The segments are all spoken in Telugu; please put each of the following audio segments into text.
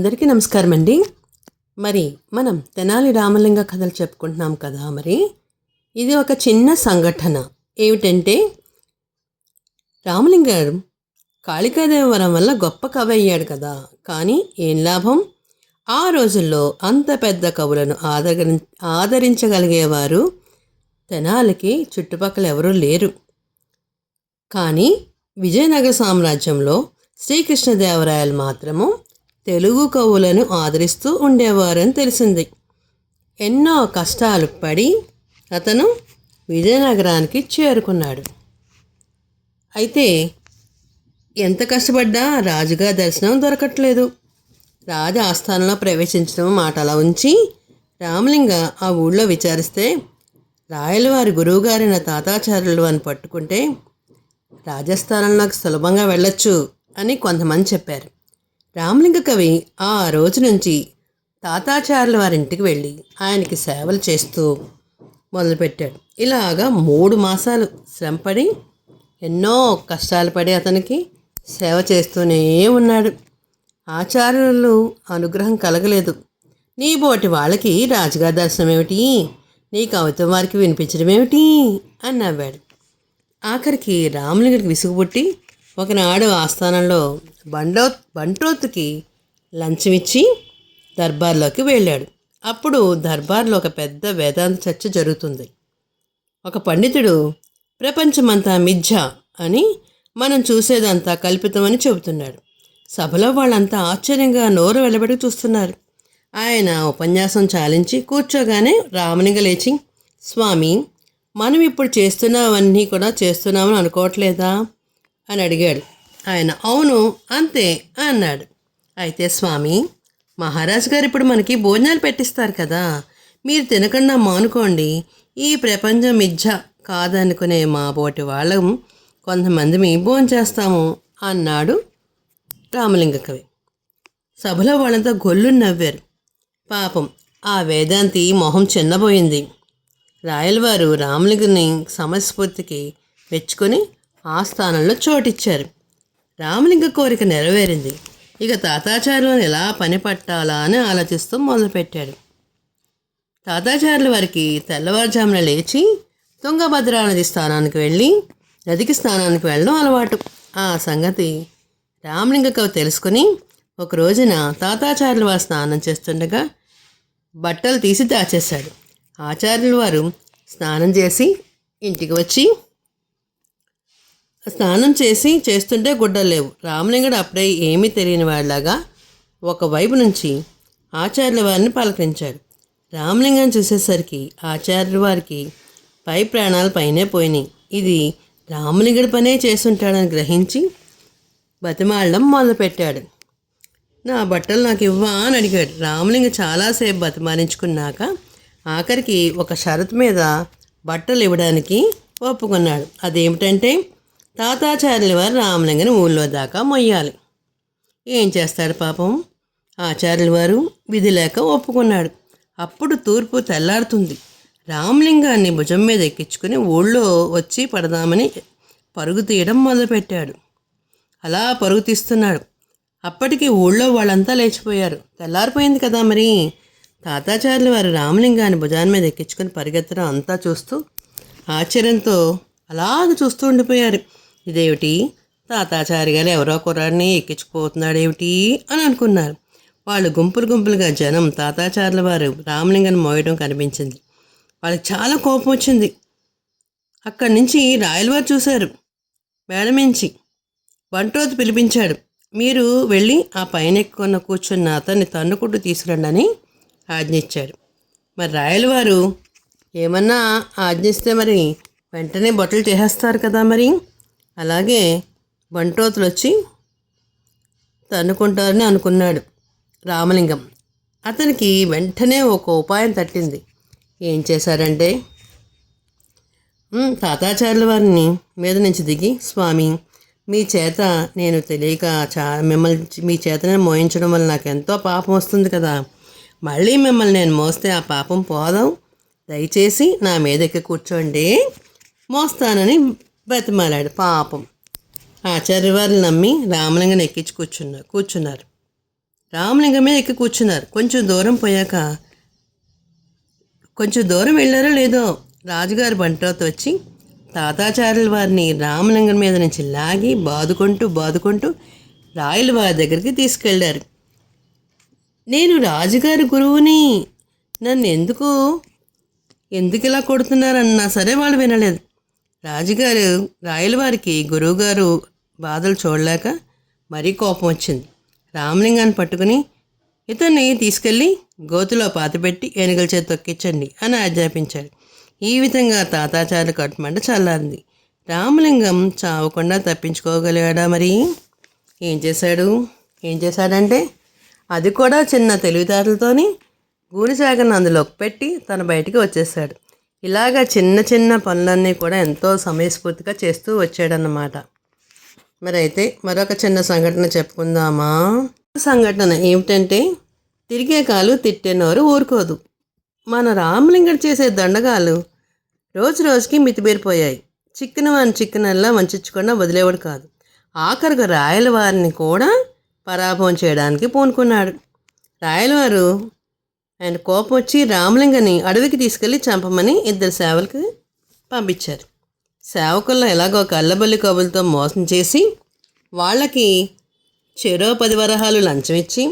అందరికీ నమస్కారం అండి. మరి మనం తెనాలి రామలింగ కథలు చెప్పుకుంటున్నాం కదా. మరి ఇది ఒక చిన్న సంఘటన. ఏమిటంటే, రామలింగారు కాళికాదేవి వరం వల్ల గొప్ప కవి అయ్యాడు కదా. కానీ ఏం లాభం? ఆ రోజుల్లో అంత పెద్ద కవులను ఆదరించగలిగేవారు తెనాలికి చుట్టుపక్కల ఎవరూ లేరు. కానీ విజయనగర సామ్రాజ్యంలో శ్రీకృష్ణదేవరాయలు మాత్రము తెలుగు కవులను ఆదరిస్తూ ఉండేవారని తెలిసింది. ఎన్నో కష్టాలు పడి అతను విజయనగరానికి చేరుకున్నాడు. అయితే ఎంత కష్టపడ్డా రాజుగా దర్శనం దొరకట్లేదు. రాజ ఆస్థానంలో ప్రవేశించడం మాట అలా ఉంచి రామలింగ ఆ ఊళ్ళో విచారిస్తే, రాయలవారి గురువుగారైన తాతాచార్యులు అని పట్టుకుంటే రాజస్థానంలోకి సులభంగా వెళ్ళొచ్చు అని కొంతమంది చెప్పారు. రామలింగ కవి ఆ రోజు నుంచి తాతాచార్యుల వారింటికి వెళ్ళి ఆయనకి సేవలు చేస్తూ మొదలుపెట్టాడు. ఇలాగా 3 మాసాలు శ్రమపడి ఎన్నో కష్టాలు పడి అతనికి సేవ చేస్తూనే ఉన్నాడు. ఆచార్యులు అనుగ్రహం కలగలేదు. నీ బోటి వాళ్ళకి రాజుగారి దర్శనం ఏమిటి, నీ కవిత్వం వారికి వినిపించడం ఏమిటి అని నవ్వాడు. ఆఖరికి రామలింగడికి విసుగు పుట్టి ఒకనాడు ఆస్థానంలో బంట్రోత్తుకి లంచం ఇచ్చి దర్బార్లోకి వెళ్ళాడు. అప్పుడు దర్బార్లో ఒక పెద్ద వేదాంత చర్చ జరుగుతుంది. ఒక పండితుడు ప్రపంచమంతా మిథ్య అని, మనం చూసేదంతా కల్పితమని చెబుతున్నాడు. సభలో వాళ్ళంతా ఆశ్చర్యంగా నోరు వెలబడి చూస్తున్నారు. ఆయన ఉపన్యాసం చాలించి కూర్చోగానే రామలింగ లేచి, స్వామి, మనం ఇప్పుడు చేస్తున్నవన్నీ కూడా చేస్తున్నామని అనుకోవట్లేదా అని అడిగాడు. ఆయన అవును అంతే అన్నాడు. అయితే స్వామి, మహారాజు గారు ఇప్పుడు మనకి భోజనాలు పెట్టిస్తారు కదా, మీరు తినకుండా మానుకోండి. ఈ ప్రపంచం మిథ్య కాదనుకునే మా బోటి వాళ్ళం కొంతమంది భోజనం చేస్తాము అన్నాడు రామలింగ కవి. సభలో వాళ్ళంతా గొల్లు నవ్వారు. పాపం ఆ వేదాంతి మొహం చిన్నబోయింది. రాయలవారు రామలింగని సమస్ఫూర్తికి మెచ్చుకొని ఆ స్థానంలో చోటిచ్చారు. రామలింగ కోరిక నెరవేరింది. ఇక తాతాచార్యులను ఎలా పని పట్టాలా అని ఆలోచిస్తూ మొదలుపెట్టాడు. తాతాచార్యుల వారికి తెల్లవారుజామున లేచి తుంగభద్రా నది నదికి స్నానానికి వెళ్ళడం అలవాటు. ఆ సంగతి రామలింగ కవి తెలుసుకుని ఒక రోజున తాతాచార్యుల వారు స్నానం చేస్తుండగా బట్టలు తీసి దాచేశాడు. ఆచార్యుల వారు స్నానం చేసి ఇంటికి వచ్చి చేస్తుంటే గుడ్డలు లేవు. రామలింగడు అప్పుడే ఏమీ తెలియని వాడిలాగా ఒకవైపు నుంచి ఆచార్యుల వారిని పలకరించాడు. రామలింగం చూసేసరికి ఆచార్యుల వారికి పై ప్రాణాలు పైనే పోయినాయి. ఇది రామలింగడి పనే చేసుంటాడని గ్రహించి బతిమాలడం మొదలుపెట్టాడు. నా బట్టలు నాకు ఇవ్వా అని అడిగాడు. రామలింగ చాలాసేపు బతిమాలించుకున్నాక ఆఖరికి ఒక షరతు మీద బట్టలు ఇవ్వడానికి ఒప్పుకున్నాడు. అదేమిటంటే, తాతాచార్యుల వారు రామలింగని ఊళ్ళో దాకా మొయ్యాలి. ఏం చేస్తాడు పాపం. ఆచార్యుల వారు విధి లేక ఒప్పుకున్నాడు. అప్పుడు తూర్పు తెల్లారుతుంది. రామలింగాన్ని భుజం మీద ఎక్కించుకుని ఊళ్ళో వచ్చి పడదామని పరుగు తీయడం మొదలుపెట్టాడు. అలా పరుగు తీస్తున్నాడు. అప్పటికి ఊళ్ళో వాళ్ళంతా లేచిపోయారు. తెల్లారిపోయింది కదా. మరి తాతాచార్యుల వారు రామలింగాన్ని భుజాన్ని మీద ఎక్కించుకొని పరిగెత్తడం అంతా చూస్తూ ఆశ్చర్యంతో అలాగ చూస్తూ ఉండిపోయారు. ఇదేమిటి, తాతాచార్య గారు ఎవరో కుర్రాడిని ఎక్కించుకుపోతున్నాడేమిటి అని అనుకున్నారు. వాళ్ళు గుంపులుగా జనం తాతాచార్యుల వారు రామలింగాన్ని మోయడం కనిపించింది. వాళ్ళకి చాలా కోపం వచ్చింది. అక్కడి నుంచి రాయలవారు చూశారు. మేడమించి బంట్రోతు పిలిపించాడు. మీరు వెళ్ళి ఆ పైన ఎక్కున్న కూర్చున్న అతన్ని తన్నుకుంటూ తీసుకురండి అని ఆజ్ఞించాడు. మరి రాయలవారు ఏమన్నా ఆజ్ఞిస్తే మరి వెంటనే బట్టలు చేసేస్తారు కదా. మరి అలాగే బంట్రోతులు వచ్చి తన్నుకుంటారని అనుకున్నాడు రామలింగం. అతనికి వెంటనే ఒక ఉపాయం తట్టింది. ఏం చేశారంటే, తాతాచార్యుల వారిని మీద నుంచి దిగి, స్వామి, మీ చేత నేను తెలియక మీ చేతనే మోయించడం వల్ల నాకు ఎంతో పాపం వస్తుంది కదా. మళ్ళీ మిమ్మల్ని నేను మోస్తే ఆ పాపం పోదాం. దయచేసి నా మీద ఎక్కి కూర్చోండి, మోస్తానని బతిమాలాడు. పాపం ఆచార్య వారిని నమ్మి రామలింగని ఎక్కించి కూర్చున్నారు. రామలింగమే ఎక్కి కూర్చున్నారు. కొంచెం దూరం వెళ్ళారో లేదో రాజుగారు బంట్రోత్ వచ్చి తాతాచార్యుల వారిని రామలింగం మీద నుంచి లాగి బాదుకుంటూ రాయల వారి దగ్గరికి తీసుకెళ్లారు. నేను రాజుగారి గురువుని, నన్ను ఎందుకు ఇలా కొడుతున్నారన్నా సరే వాళ్ళు వినలేదు. రాజుగారు రాయల వారికి గురువుగారు బాధలు చూడలేక మరీ కోపం వచ్చింది. రామలింగాన్ని పట్టుకుని ఇతన్ని తీసుకెళ్ళి గోతులో పాతిపెట్టి ఏనుగుల చేతి తొక్కించండి అని ఆజ్ఞాపించాడు. ఈ విధంగా తాతాచార్యుల కట్టుమంట చల్లారింది. రామలింగం చావకుండా తప్పించుకోగలిగాడా? మరి ఏం చేశాడంటే అది కూడా చిన్న తెలివితేటలతోని గూనిసాగను అందులోకి పెట్టి తన బయటికి వచ్చేసాడు. ఇలాగా చిన్న పనులన్నీ కూడా ఎంతో సమయస్ఫూర్తిగా చేస్తూ వచ్చాడన్నమాట. మరి అయితే మరొక చిన్న సంఘటన చెప్పుకుందామా? సంఘటన ఏమిటంటే, తిరిగే కాలు తిట్టే నోరు ఊరుకోదు. మన రామలింగడు చేసే దండగాలు రోజుకి మితిమీరిపోయాయి. చిక్కినల్లా వంచకుండా వదిలేవాడు కాదు. ఆఖరికి రాయల వారిని కూడా పరాభవం చేయడానికి పూనుకున్నాడు. రాయలవారు ఆయన కోపం వచ్చి రామలింగని అడవికి తీసుకెళ్ళి చంపమని 2 సేవలకు పంపించారు. సేవకుల్లో ఎలాగో కళ్ళబల్లి కబులతో మోసం చేసి వాళ్ళకి చెరో 10 వరహాలు లంచం ఇచ్చి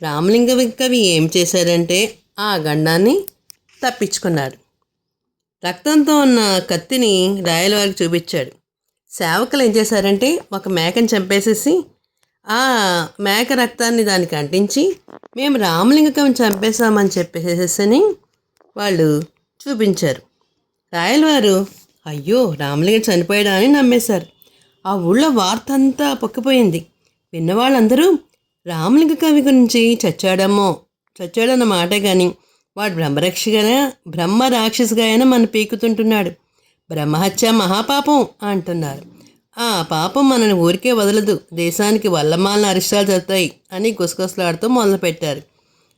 రామలింగ కవి ఏం చేశాడంటే ఆ గండాన్ని తప్పించుకున్నాడు. రక్తంతో ఉన్న కత్తిని రాయలవారికి చూపించాడు. సేవకులు ఏం చేశారంటే ఒక మేకని చంపేసేసి ఆ మేక రక్తాన్ని దానికి అంటించి మేము రామలింగ కవిని చంపేశామని చెప్పేసేసని వాళ్ళు చూపించారు. రాయలవారు అయ్యో రామలింగ చనిపోయాడా అని నమ్మేశారు. ఆ ఊళ్ళో వార్త అంతా పొక్కిపోయింది. విన్నవాళ్ళందరూ రామలింగ కవి గురించి చచ్చాడన్న మాటే కానీ వాడు బ్రహ్మ రాక్షసిగా అయినా మన పీకుతుంటున్నాడు. బ్రహ్మహత్య మహాపాపం అంటున్నారు. ఆ పాపం మనని ఊరికే వదలదు, దేశానికి వల్లమాలిన అరిష్టాలు జరుగుతాయి అని గుసగుసలాడుతూ మొదలుపెట్టారు.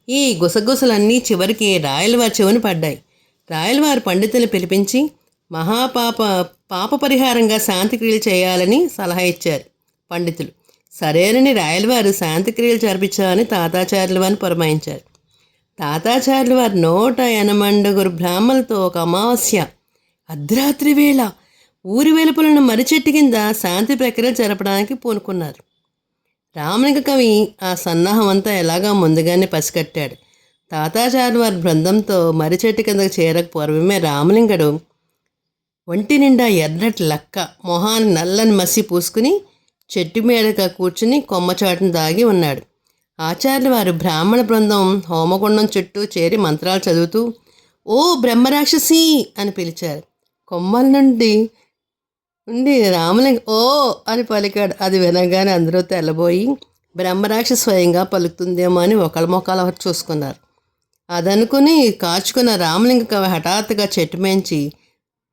ఈ గుసగుసలన్నీ చివరికి రాయలవారి చెవుని పడ్డాయి. రాయలవారి పండితులను పిలిపించి పాప పరిహారంగా శాంతిక్రియలు చేయాలని సలహా ఇచ్చారు పండితులు. సరేనని రాయలవారు శాంతిక్రియలు జరిపించాలని తాతాచార్యుల వారిని పురమాయించారు. తాతాచార్యుల వారు 180 బ్రాహ్మణులతో ఒక అమావాస్య అర్ధరాత్రి వేళ ఊరి వెలుపలను మరిచెట్టు కింద శాంతి ప్రక్రియలు జరపడానికి పూనుకున్నారు. రామలింగ కవి ఆ సన్నాహం అంతా ఎలాగా ముందుగానే పసిగట్టాడు. తాతాచార్యుల వారి బృందంతో మరిచెట్టు కిందకు చేరక పూర్వమే రామలింగడు ఒంటి నిండా ఎర్రటి లక్క, మొహాన్ని నల్లని మసి పూసుకుని చెట్టు మీదగా కూర్చుని కొమ్మచాటును దాగి ఉన్నాడు. ఆచార్యుల వారు బ్రాహ్మణ బృందం హోమగుండం చుట్టూ చేరి మంత్రాలు చదువుతూ ఓ బ్రహ్మరాక్షసి అని పిలిచారు. కొమ్మల నుండి రామలింగ ఓ అని పలికాడు. అది వినగానే అందరూ తెల్లబోయి బ్రహ్మరాక్ష స్వయంగా పలుకుతుందేమో అని ఒకరు చూసుకున్నారు. అదనుకుని కాచుకున్న రామలింగ కవి హఠాత్తుగా చెట్టు మేంచి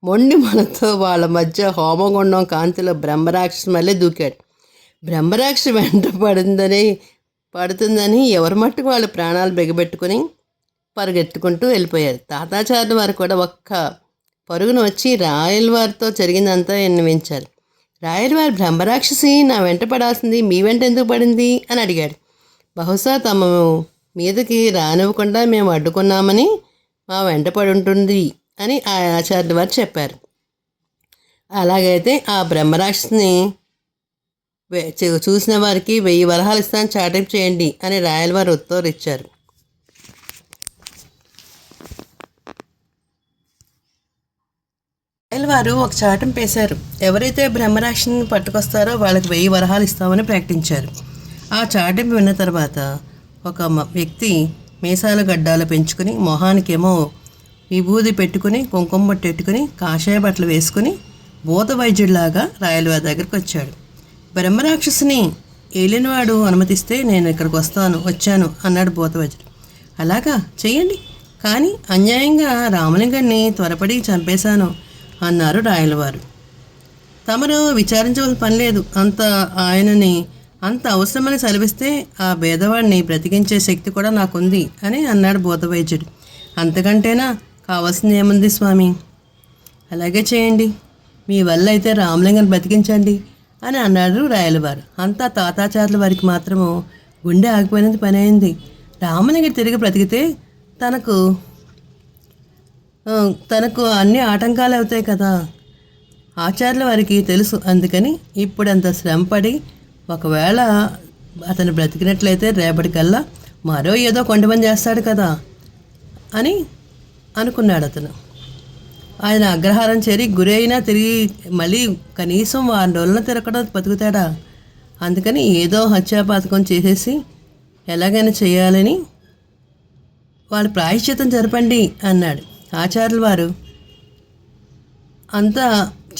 మొండి మనతో వాళ్ళ మధ్య హోమగుండం కాంతిలో బ్రహ్మరాక్షసి మళ్ళీ దూకాడు. బ్రహ్మరాక్షసి వెంట పడుతుందని ఎవరి మట్టుకు వాళ్ళు ప్రాణాలు బిగబెట్టుకుని పరుగెత్తుకుంటూ వెళ్ళిపోయారు. తాతాచార్యుల వారు కూడా ఒక్క పరుగున వచ్చి రాయలవారితో జరిగిందంతా విన్నవించారు. రాయలవారి బ్రహ్మరాక్షసి నా వెంట పడాల్సింది మీ వెంట ఎందుకు పడింది అని అడిగాడు. బహుశా తమ మీదకి రానివ్వకుండా మేము అడ్డుకున్నామని మా వెంట పడి ఉంటుంది అని ఆ ఆచార్యుల వారు చెప్పారు. అలాగైతే ఆ బ్రహ్మరాక్షసిని చూసిన వారికి 1000 వరహాలు ఇస్తాను, చాటింపు చేయండి అని రాయలవారు ఉత్తర్వులు ఇచ్చారు. రాయలవారు ఒక చాటింపు వేశారు. ఎవరైతే బ్రహ్మరాక్షసిని పట్టుకొస్తారో వాళ్ళకి 1000 వరహాలు ఇస్తామని ప్రకటించారు. ఆ చాటింపు విన్న తర్వాత ఒక వ్యక్తి మీసాల గడ్డాలు పెంచుకుని మొహానికేమో విభూది పెట్టుకుని కుంకుమ బొట్టు పెట్టుకుని కాషాయ బట్టలు వేసుకుని భూత వైద్యుడిలాగా రాయలవారి దగ్గరికి వచ్చాడు. బ్రహ్మరాక్షసిని ఏలినవాడు అనుమతిస్తే నేను ఇక్కడికి వచ్చాను అన్నాడు భూత వైద్యుడు. అలాగా చెయ్యండి, కానీ అన్యాయంగా రామలింగాన్ని త్వరపడి చంపేశాను అన్నారు రాయలవారు. తమరు విచారించవలసిన పని లేదు, ఆయనని అంత అవసరమని సెలవిస్తే ఆ భేదవాడిని బ్రతికించే శక్తి కూడా నాకుంది అని అన్నాడు భూత వైద్యుడు. అంతకంటేనా కావాల్సింది ఏముంది స్వామి, అలాగే చేయండి, మీ వల్ల అయితే రామలింగాన్ని బ్రతికించండి అని అన్నాడు రాయలవారు. అంతా తాతాచార్యుల వారికి మాత్రము గుండె ఆగిపోయినంత పని అయింది. రామలింగడు తిరిగి బ్రతికితే తనకు తనకు అన్ని ఆటంకాలు అవుతాయి కదా. ఆచార్యుల వారికి తెలుసు. అందుకని ఇప్పుడు అంత శ్రమపడి ఒకవేళ అతను బ్రతికినట్లయితే రేపటికల్లా మరో ఏదో కొండమని చేస్తాడు కదా అని అనుకున్నాడు అతను. ఆయన అగ్రహారం చేరి గురి అయినా తిరిగి మళ్ళీ కనీసం 6 రోజులను తిరగడం బతుకుతాడా? అందుకని ఏదో హత్యాపాతకం చేసేసి ఎలాగైనా చేయాలని వాళ్ళు ప్రాయశ్చిత్తం జరపండి అన్నాడు. ఆచార్యుల వారు అంతా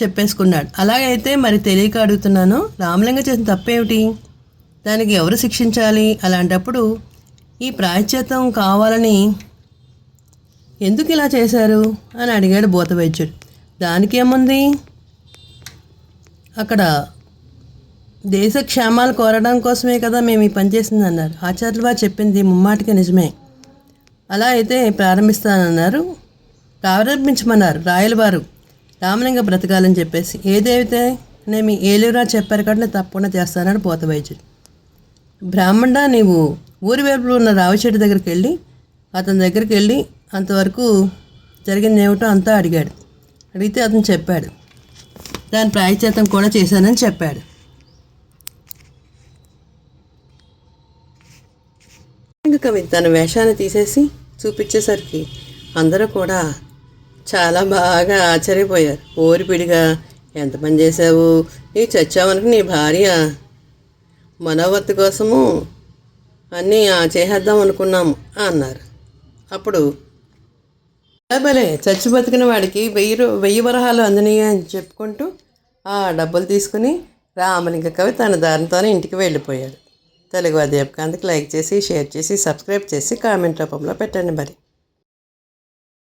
చెప్పేసుకున్నాడు. అలాగైతే మరి తెలియక అడుగుతున్నాను, రామలింగ చేసిన తప్పేమిటి? దానికి ఎవరు శిక్షించాలి? అలాంటప్పుడు ఈ ప్రాయశ్చిత్తం కావాలని ఎందుకు ఇలా చేశారు అని అడిగాడు భూత వైద్యుడు. దానికేముంది, అక్కడ దేశ క్షేమాలు కోరడం కోసమే కదా మేము ఈ పని చేసింది అన్నారు. ఆచార్యుల వారు చెప్పింది ముమ్మాటికి నిజమే. అలా అయితే ప్రారంభించమన్నారు రాయలవారు రామలింగ బ్రతకాలని చెప్పేసి. ఏదైతే నేను ఏలూరా చెప్పారు కాబట్టి నేను తప్పకుండా చేస్తానని భూత వైద్యుడు. బ్రాహ్మణ, నీవు ఊరి వైపు ఉన్న రావిచెట్టు దగ్గరికి వెళ్ళి అతని దగ్గరికి వెళ్ళి అంతవరకు జరిగింది ఏమిటో అంతా అడిగాడు. అడిగితే అతను చెప్పాడు, దాని ప్రాయశ్చిత్తం కూడా చేశానని చెప్పాడు. కవి తన వేషాన్ని తీసేసి చూపించేసరికి అందరూ కూడా చాలా బాగా ఆశ్చర్యపోయారు. ఓరిపిడిగా ఎంత పని చేశావు, నీ చచ్చావనుకు నీ భార్య మనోవర్తి కోసము అన్నీ చేసేద్దాం అనుకున్నాము అన్నారు. అప్పుడు భలే చచ్చి బతికిన వాడికి 1000 వరహాలు అందినాయి అని చెప్పుకుంటూ ఆ డబ్బులు తీసుకుని రామలింగ కవి తన దారితోనే ఇంటికి వెళ్ళిపోయాడు. తెలుగు అధ్యాపకానికి లైక్ చేసి, షేర్ చేసి, సబ్స్క్రైబ్ చేసి కామెంట్ రూపంలో పెట్టండి మరి.